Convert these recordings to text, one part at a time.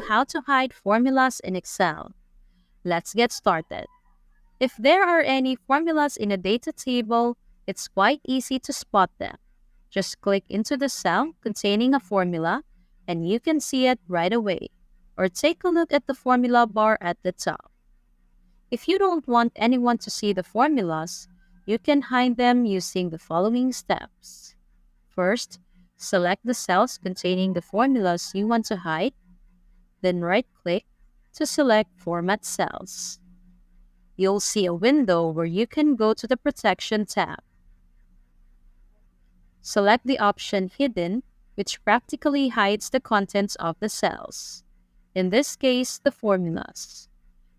how to hide formulas in Excel. Let's get started. If there are any formulas in a data table, it's quite easy to spot them. Just click into the cell containing a formula and you can see it right away. Or take a look at the formula bar at the top. If you don't want anyone to see the formulas, you can hide them using the following steps. First, select the cells containing the formulas you want to hide, then right-click to select Format Cells. You'll see a window where you can go to the Protection tab. Select the option Hidden, which practically hides the contents of the cells. In this case, the formulas.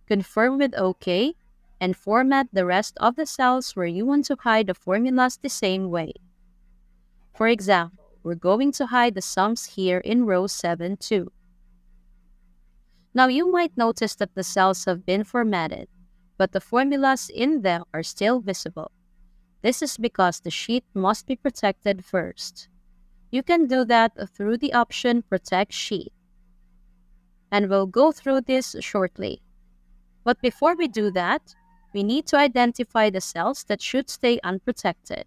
Confirm with OK, and format the rest of the cells where you want to hide the formulas the same way. For example, we're going to hide the sums here in row 7 too. Now you might notice that the cells have been formatted, but the formulas in them are still visible. This is because the sheet must be protected first. You can do that through the option Protect Sheet. And we'll go through this shortly. But before we do that, we need to identify the cells that should stay unprotected,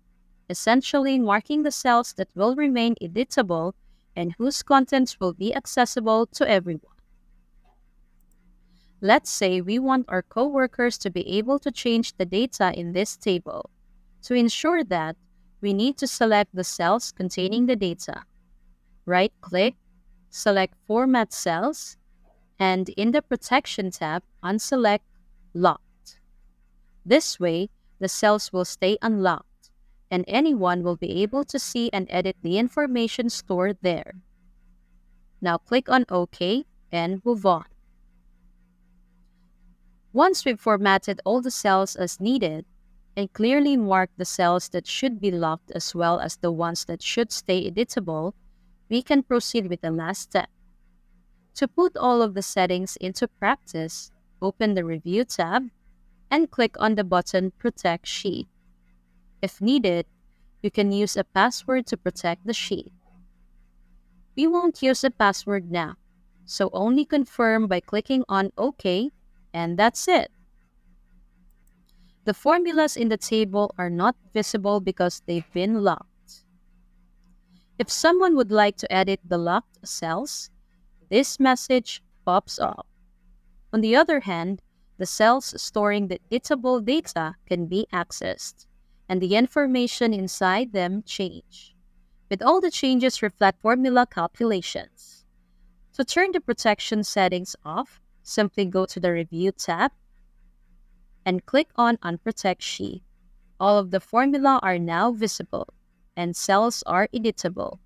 essentially marking the cells that will remain editable and whose contents will be accessible to everyone. Let's say we want our coworkers to be able to change the data in this table. To ensure that, we need to select the cells containing the data. Right-click, select Format Cells, and in the Protection tab, unselect Locked. This way, the cells will stay unlocked, and anyone will be able to see and edit the information stored there. Now click on OK and move on. Once we've formatted all the cells as needed, and clearly marked the cells that should be locked as well as the ones that should stay editable, we can proceed with the last step. To put all of the settings into practice, open the Review tab and click on the button Protect Sheet. If needed, you can use a password to protect the sheet. We won't use a password now, so only confirm by clicking on OK, and that's it. The formulas in the table are not visible because they've been locked. If someone would like to edit the locked cells, this message pops up. On the other hand, the cells storing the editable data can be accessed, and the information inside them change, with all the changes reflect formula calculations. To turn the protection settings off, simply go to the Review tab and click on Unprotect Sheet. All of the formula are now visible, and cells are editable.